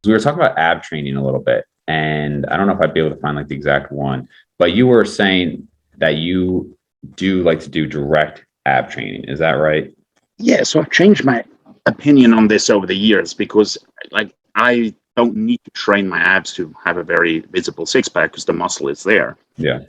We were talking about ab training a little bit, and I don't know if I'd be able to find like the exact one, but you were saying that you do like to do direct ab training. Is that right? Yeah, so I've changed my opinion on this over the years because, like, I don't need to train my abs to have a very visible six pack because the muscle is there. Yeah.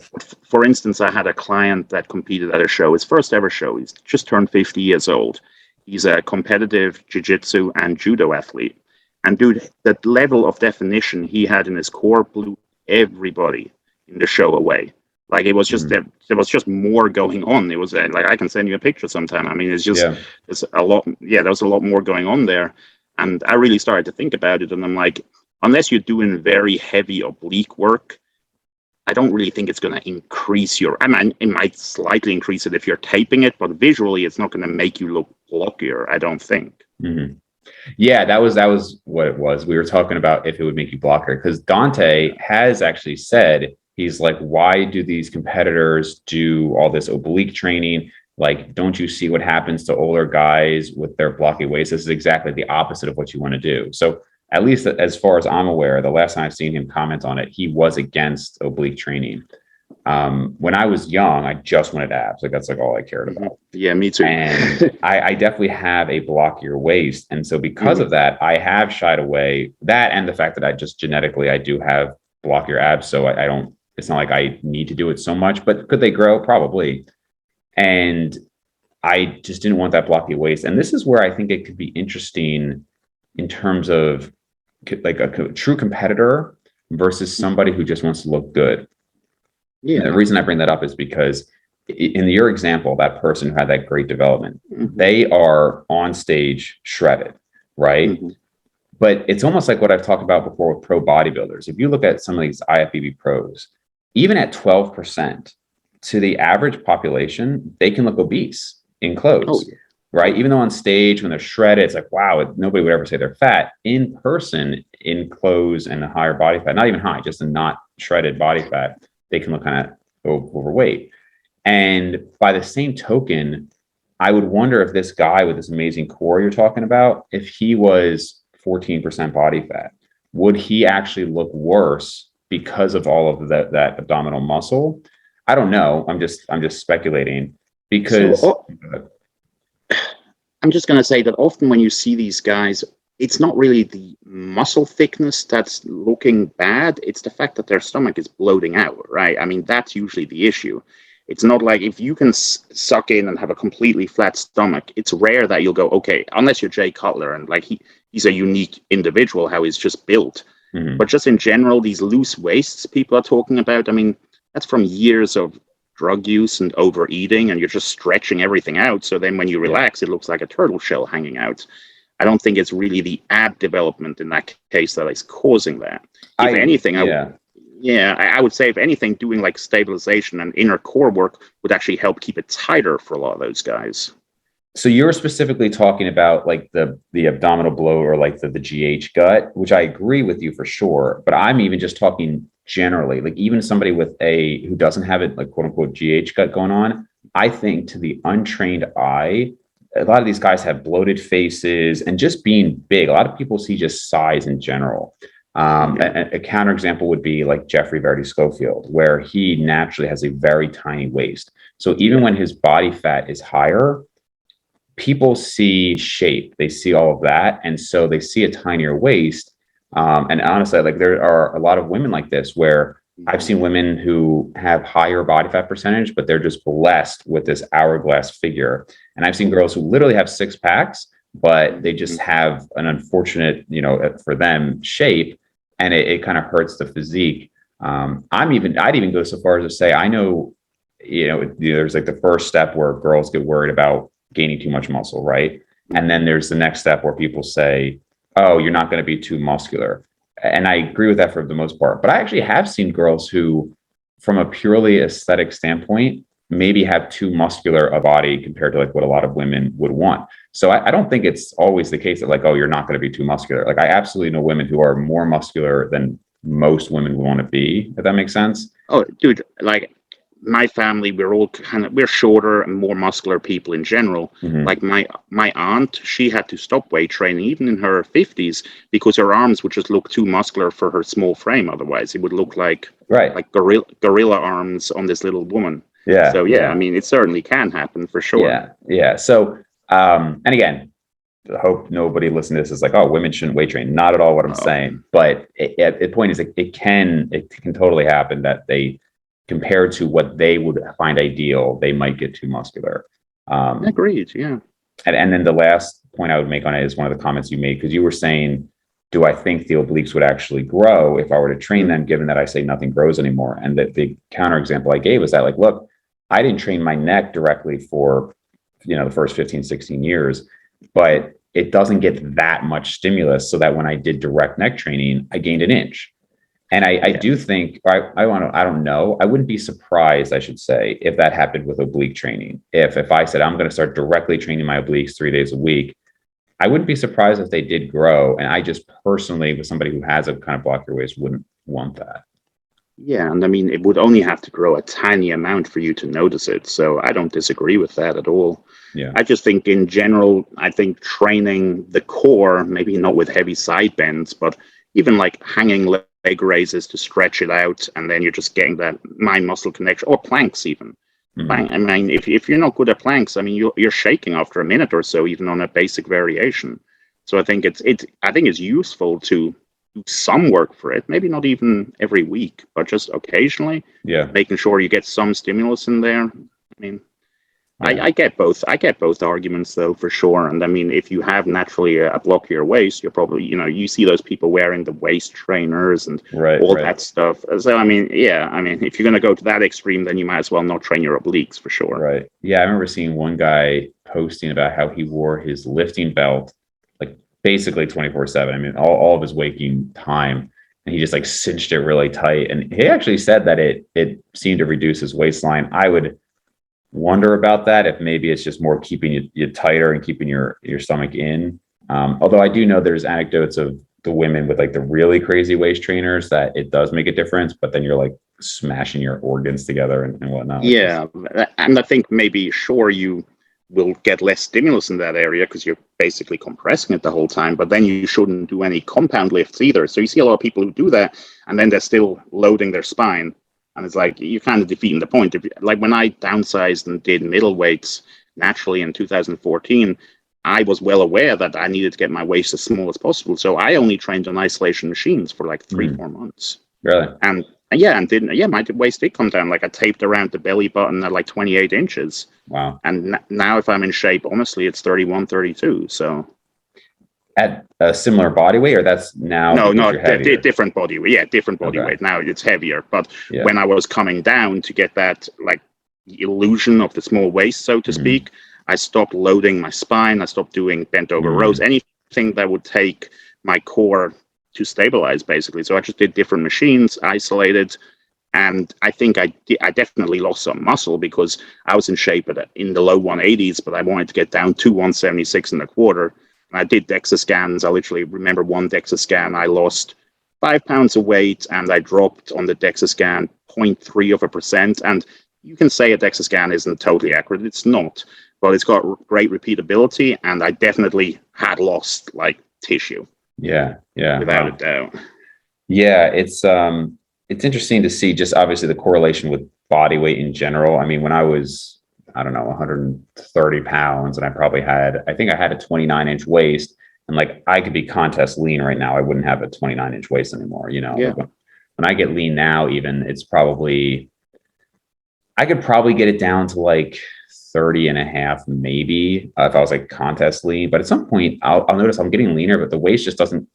For instance, I had a client that competed at a show, his first ever show. He's just turned 50 years old. He's a competitive jiu-jitsu and judo athlete. And dude, that level of definition he had in his core blew everybody in the show away. Like, it was just there was just more going on. It was like, I can send you a picture sometime. I mean, it's just there's a lot. Yeah, there was a lot more going on there. And I really started to think about it. And I'm like, unless you're doing very heavy oblique work, I don't really think it's going to increase your. I mean, it might slightly increase it if you're taping it, but visually, it's not going to make you look blockier, I don't think. Mm-hmm. Yeah, that was what it was. We were talking about if it would make you blocker, because Dante has actually said, he's like, why do these competitors do all this oblique training? Like, don't you see what happens to older guys with their blocky waist? This is exactly the opposite of what you want to do. So at least as far as I'm aware, the last time I've seen him comment on it, he was against oblique training. When I was young, I just wanted abs. Like, that's like all I cared about. Yeah, me too. And I definitely have a blockier waist. And so because of that, I have shied away. That and the fact that I just genetically, I do have blockier abs. So I don't, it's not like I need to do it so much, but could they grow? Probably. And I just didn't want that blocky waist. And this is where I think it could be interesting in terms of like a true competitor versus somebody who just wants to look good. Yeah. And the reason I bring that up is because in your example, that person who had that great development, they are on stage shredded, right? But it's almost like what I've talked about before with pro bodybuilders. If you look at some of these IFBB pros, even at 12% to the average population, they can look obese in clothes, right? Even though on stage, when they're shredded, it's like, wow, nobody would ever say they're fat. In person, in clothes and a higher body fat, not even high, just a not shredded body fat, they can look kind of overweight. And by the same token, I would wonder if this guy with this amazing core you're talking about, if he was 14% body fat, would he actually look worse because of all of that abdominal muscle? I don't know. I'm just speculating because I'm just going to say that often when you see these guys, it's not really the muscle thickness that's looking bad. It's the fact that their stomach is bloating out, right? I mean, that's usually the issue. It's not like if you can suck in and have a completely flat stomach, it's rare that you'll go, okay, unless you're Jay Cutler and like he's a unique individual, how he's just built. But just in general, these loose waists people are talking about, I mean, that's from years of drug use and overeating, and you're just stretching everything out. So then when you relax, it looks like a turtle shell hanging out. I don't think it's really the ab development in that case that is causing that. If anything, I would say, if anything, doing like stabilization and inner core work would actually help keep it tighter for a lot of those guys. So you're specifically talking about like the abdominal blow or like the GH gut, which I agree with you for sure. But I'm even just talking generally, like even somebody who doesn't have it, like quote unquote GH gut going on. I think to the untrained eye, a lot of these guys have bloated faces and just being big. A lot of people see just size in general. A counterexample would be like Jeffrey Verdi Schofield, where he naturally has a very tiny waist. So even when his body fat is higher, people see shape, they see all of that. And so they see a tinier waist. And honestly, like there are a lot of women like this where I've seen women who have higher body fat percentage, but they're just blessed with this hourglass figure. And I've seen girls who literally have six packs, but they just have an unfortunate, for them, shape, and it kind of hurts the physique. I'd even go so far as to say, I know, there's like the first step where girls get worried about gaining too much muscle, right? And then there's the next step where people say, oh, you're not going to be too muscular. And I agree with that for the most part. But I actually have seen girls who, from a purely aesthetic standpoint, maybe have too muscular a body compared to like what a lot of women would want. So I don't think it's always the case that like, oh, you're not going to be too muscular. Like I absolutely know women who are more muscular than most women would want to be, if that makes sense. Oh, dude, like my family, we're shorter and more muscular people in general. Mhm. Like my aunt, she had to stop weight training even in her 50s because her arms would just look too muscular for her small frame. Otherwise, it would look like Right. gorilla arms on this little woman. Yeah. So yeah, I Yeah. mean, it certainly can happen for sure. Yeah. Yeah. So, and again, I hope nobody listening to this is like, oh, women shouldn't weight train. Not at all what I'm Oh, saying. But the point is, it can totally happen that they, compared to what they would find ideal, they might get too muscular. Um, agreed. Yeah. and then the last point I would make on it is one of the comments you made, because you were saying, do I think the obliques would actually grow if I were to train them, given that I say nothing grows anymore? And the counter example I gave was that, like, look, I didn't train my neck directly for, the first 15, 16 years, but it doesn't get that much stimulus so that when I did direct neck training, I gained an inch. And I Yeah. do think, I don't know, I wouldn't be surprised, I should say, if that happened with oblique training. If I said I'm going to start directly training my obliques 3 days a week, I wouldn't be surprised if they did grow. And I just personally, with somebody who has a kind of block waist, wouldn't want that. Yeah, and I mean, it would only have to grow a tiny amount for you to notice it. So I don't disagree with that at all. Yeah. I just think in general, I think training the core, maybe not with heavy side bends, but even like hanging leg raises to stretch it out, and then you're just getting that mind muscle connection, or planks even. Mhm. I mean, if you're not good at planks, I mean, you're shaking after a minute or so, even on a basic variation. So I think I think it's useful to do some work for it, maybe not even every week, but just occasionally, Yeah. making sure you get some stimulus in there. I mean, Yeah. I get both. I get both arguments though, for sure. And I mean, if you have naturally a blockier waist, you're probably, you see those people wearing the waist trainers and Right. all Right. that stuff. So I mean, yeah, I mean, if you're going to go to that extreme, then you might as well not train your obliques for sure. Right. Yeah. I remember seeing one guy posting about how he wore his lifting belt like basically 24/7. I mean, all of his waking time. And he just like cinched it really tight. And he actually said that it seemed to reduce his waistline. I would wonder about that, if maybe it's just more keeping you tighter and keeping your stomach in. Although I do know there's anecdotes of the women with like the really crazy waist trainers that it does make a difference, but then you're like smashing your organs together and whatnot. Yeah, and I think maybe sure you will get less stimulus in that area because you're basically compressing it the whole time, but then you shouldn't do any compound lifts either. So you see a lot of people who do that and then they're still loading their spine. And it's like you're kind of defeating the point. Like when I downsized and did middle weights naturally in 2014, I was well aware that I needed to get my waist as small as possible. So I only trained on isolation machines for like 3-4 months. Really? And my waist did come down. Like I taped around the belly button at like 28 inches. Wow. And now if I'm in shape, honestly, it's 31, 32. So At a similar body weight, or that's now no, you're heavier? different body weight. Yeah, different body Okay. weight. Now it's heavier. But Yeah. when I was coming down to get that like illusion of the small waist, so to Mhm. speak, I stopped loading my spine. I stopped doing bent over rows, anything that would take my core to stabilize, basically. So I just did different machines, isolated, and I think I definitely lost some muscle because I was in shape in the low 180s, but I wanted to get down to 176 and a quarter. And I did DEXA scans. I literally remember one DEXA scan. I lost 5 pounds of weight, and I dropped on the DEXA scan 0.3%. And you can say a DEXA scan isn't totally accurate. It's not, but it's got great repeatability, and I definitely had lost like tissue. Yeah. Yeah. Without Wow. a doubt. Yeah, it's interesting to see just obviously the correlation with body weight in general. I mean, when I was, I don't know, 130 pounds, and I think I had a 29-inch waist, and like I could be contest lean right now. I wouldn't have a 29-inch waist anymore. Yeah. Like when I get lean now, even I could probably get it down to like 30 and a half, maybe, if I was like contest lean. But at some point, I'll notice I'm getting leaner, but the waist just doesn't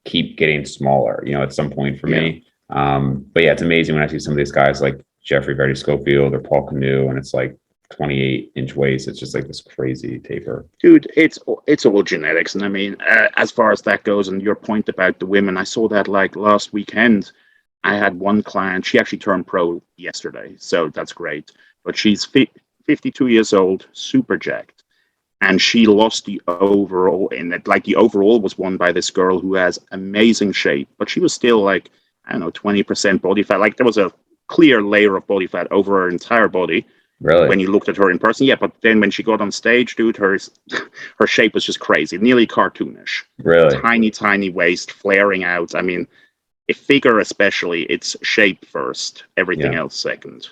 keep getting smaller, at some point for me. But yeah, it's amazing when I see some of these guys like Jeffrey Verdi Schofield or Paul Canoe, and it's like 28-inch waist. It's just like this crazy taper. Dude, it's all genetics. And I mean, as far as that goes, and your point about the women, I saw that like last weekend. I had one client, she actually turned pro yesterday, so that's great. But she's 52 years old, super jacked. And she lost the overall in it. Like the overall was won by this girl who has amazing shape, but she was still like, I don't know, 20% body fat. Like there was a clear layer of body fat over her entire body. Really? When you looked at her in person. Yeah, but then when she got on stage, dude, her shape was just crazy, nearly cartoonish. Really? Tiny waist, flaring out. I mean, a figure especially, it's shape first, everything Yeah. else second.